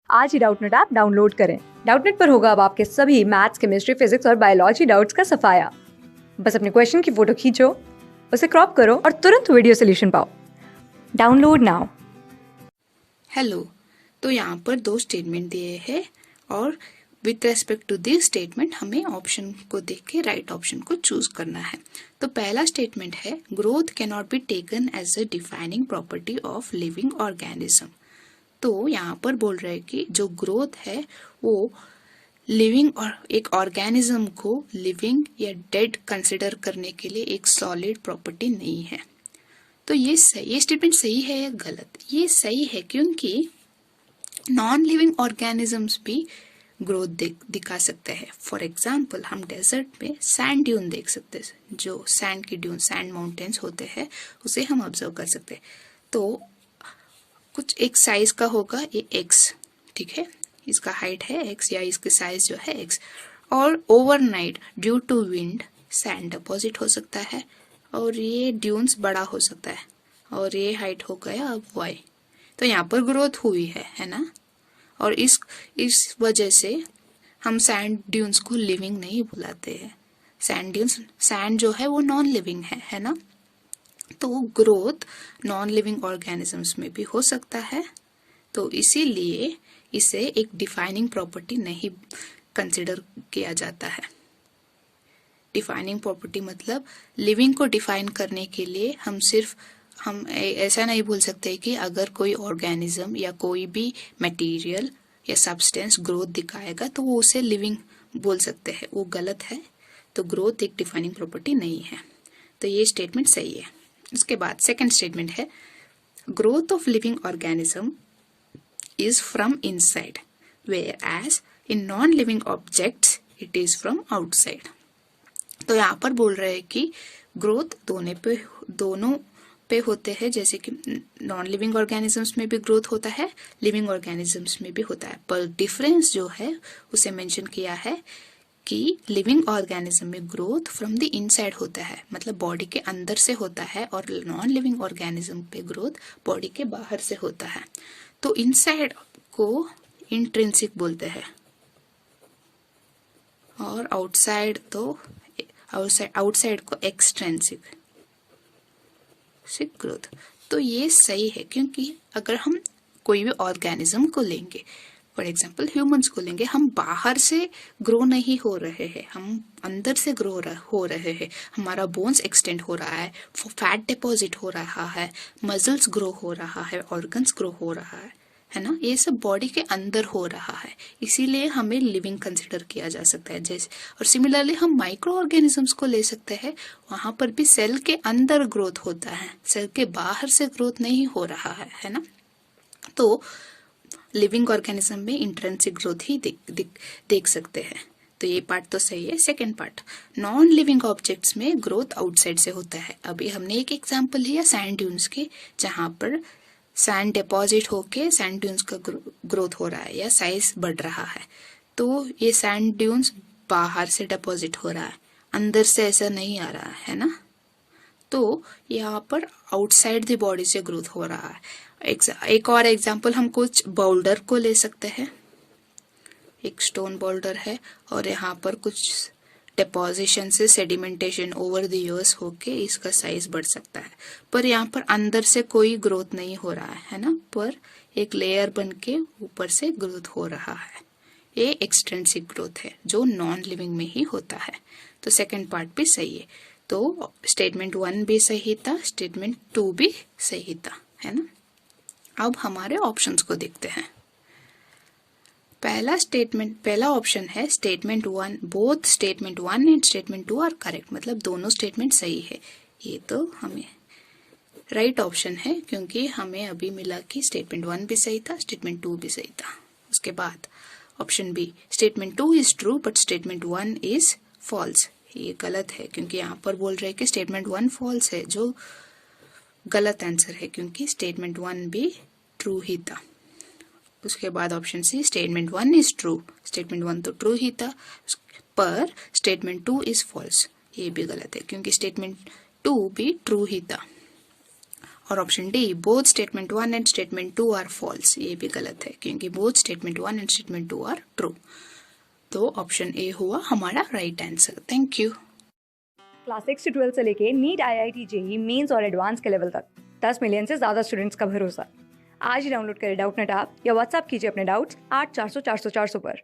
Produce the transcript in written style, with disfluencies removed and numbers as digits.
आज ही Doubtnut app download करें। डाउटनट पर होगा अब आपके सभी मैथ्स, केमिस्ट्री, फिजिक्स और बायोलॉजी डाउट्स का सफाया। बस अपने क्वेश्चन की फोटो खींचो, उसे क्रॉप करो और तुरंत वीडियो सोल्यूशन पाओ। Download now. हेलो, तो यहाँ पर दो स्टेटमेंट दिए हैं और with respect to this statement हमें ऑप्शन को देख के राइट ऑप्शन को चूज करना है। तो पहला स्टेटमेंट है growth can not be taken as a defining property of living organism. तो यहाँ पर बोल रहे हैं कि जो ग्रोथ है वो लिविंग और एक ऑर्गेनिज्म को लिविंग या डेड कंसिडर करने के लिए एक सॉलिड प्रॉपर्टी नहीं है। तो ये स्टेटमेंट सही है या गलत? ये सही है क्योंकि नॉन लिविंग ऑर्गेनिजम्स भी ग्रोथ दिखा सकते हैं। फॉर एग्जाम्पल हम डेजर्ट में सैंड ड्यून देख सकते हैं, जो सैंड की ड्यून, सैंड माउंटेन्स होते हैं, उसे हम ऑब्जर्व कर सकते हैं। तो कुछ एक साइज का होगा ये एक्स, ठीक है, इसका हाइट है एक्स या इसकी साइज जो है एक्स, और overnight due to wind sand deposit हो सकता है और ये ड्यून्स बड़ा हो सकता है और ये हाइट हो गया अब वाई। तो यहाँ पर ग्रोथ हुई है ना। और इस वजह से हम सैंड ड्यून्स को लिविंग नहीं बुलाते हैं। सैंड जो है वो नॉन लिविंग है ना। तो ग्रोथ नॉन लिविंग ऑर्गेनिजम्स में भी हो सकता है, तो इसीलिए इसे एक डिफाइनिंग प्रॉपर्टी नहीं कंसिडर किया जाता है। डिफाइनिंग प्रॉपर्टी मतलब लिविंग को डिफाइन करने के लिए हम ऐसा नहीं बोल सकते कि अगर कोई ऑर्गेनिज्म या कोई भी मटेरियल या सब्सटेंस ग्रोथ दिखाएगा तो वो उसे लिविंग बोल सकते हैं, वो गलत है। तो ग्रोथ एक डिफाइनिंग प्रॉपर्टी नहीं है। तो ये स्टेटमेंट सही है। उसके बाद सेकंड स्टेटमेंट है growth of living organism is from inside whereas in non living objects it is from outside. तो यहाँ पर बोल रहे हैं कि ग्रोथ दोनों पे होते हैं, जैसे कि नॉन लिविंग ऑर्गेनिजम्स में भी ग्रोथ होता है, लिविंग ऑर्गेनिजम्स में भी होता है, पर डिफरेंस जो है उसे मेंशन किया है कि लिविंग ऑर्गेनिज्म में ग्रोथ फ्रॉम द इनसाइड होता है, मतलब बॉडी के अंदर से होता है, और नॉन लिविंग ऑर्गेनिज्म पे ग्रोथ बॉडी के बाहर से होता है। तो इनसाइड को इंट्रिंसिक बोलते हैं और आउटसाइड को एक्सट्रिंसिक ग्रोथ। तो ये सही है क्योंकि अगर हम कोई भी ऑर्गेनिज्म को लेंगे, फॉर एग्जाम्पल ह्यूमंस को लेंगे, हम बाहर से ग्रो नहीं हो रहे हैं, हम अंदर से ग्रो हो रहे हैं। हमारा बोन्स एक्सटेंड हो रहा है, फैट डिपॉजिट हो रहा है, मसल्स ग्रो हो रहा है, ऑर्गन्स ग्रो हो रहा है ना। ये सब बॉडी के अंदर हो रहा है, इसीलिए हमें लिविंग कंसिडर किया जा सकता है। जैसे और सिमिलरली हम माइक्रो ऑर्गेनिजम्स को ले सकते हैं, वहां पर भी सेल के अंदर ग्रोथ होता है, सेल के बाहर से ग्रोथ नहीं हो रहा है ना। तो लिविंग ऑर्गेनिज्म में इंट्रिंसिक ग्रोथ ही देख सकते हैं। तो ये पार्ट तो सही है। Second part, non living objects में ग्रोथ आउटसाइड से होता है। अभी हमने एक एग्जाम्पल लिया सैंड ड्यून्स के, जहां पर सैंड डिपॉजिट होके सैंड ड्यून्स का ग्रोथ हो रहा है या साइज बढ़ रहा है। तो ये सैंड ड्यून्स बाहर से डिपॉजिट हो रहा है, अंदर से ऐसा नहीं आ रहा है ना। तो यहाँ पर आउटसाइड द बॉडी से ग्रोथ हो रहा है। एक और एग्जांपल हम कुछ बोल्डर को ले सकते हैं। एक स्टोन बोल्डर है और यहाँ पर कुछ डिपोजिशन से सेडिमेंटेशन ओवर द इयर्स होके इसका साइज बढ़ सकता है, पर यहाँ पर अंदर से कोई ग्रोथ नहीं हो रहा है ना, पर एक लेयर बन के ऊपर से ग्रोथ हो रहा है। ये एक्सट्रिंसिक ग्रोथ है जो नॉन लिविंग में ही होता है। तो सेकंड पार्ट भी सही है। तो स्टेटमेंट 1 भी सही था, स्टेटमेंट 2 भी सही था, है ना। अब हमारे ऑप्शंस को देखते हैं। पहला ऑप्शन है statement 1, both statement 1 and statement 2 are correct, मतलब दोनों स्टेटमेंट सही है। ये तो हमें राइट ऑप्शन है क्योंकि हमें अभी मिला कि स्टेटमेंट 1 भी सही था, स्टेटमेंट 2 भी सही था। उसके बाद option B, statement 2 is true but statement 1 is false. ये गलत है क्योंकि यहाँ पर बोल रहे हैं कि स्टेटमेंट 1 फॉल्स है, जो गलत आंसर है क्योंकि स्टेटमेंट 1 भी ट्रू ही था। उसके बाद option C, statement 1 is true, statement 1 तो ट्रू ही था पर स्टेटमेंट 2 इज फॉल्स। ये भी गलत है क्योंकि स्टेटमेंट 2 भी ट्रू ही था। और option D both statement 1 and statement 2 are false, ये भी गलत है क्योंकि both statement 1 and statement 2 are true. तो ऑप्शन ए हुआ हमारा right answer. Thank you. Class 6 से 12 से लेके नीट IIT JEE मेंस और एडवांस के लेवल तक 10 मिलियन से ज़्यादा स्टूडेंट्स का भरोसा। आज ही डाउनलोड करें डाउटनेट ऐप या व्हाट्सएप कीजिए अपने डाउट्स 8400 400 400 पर।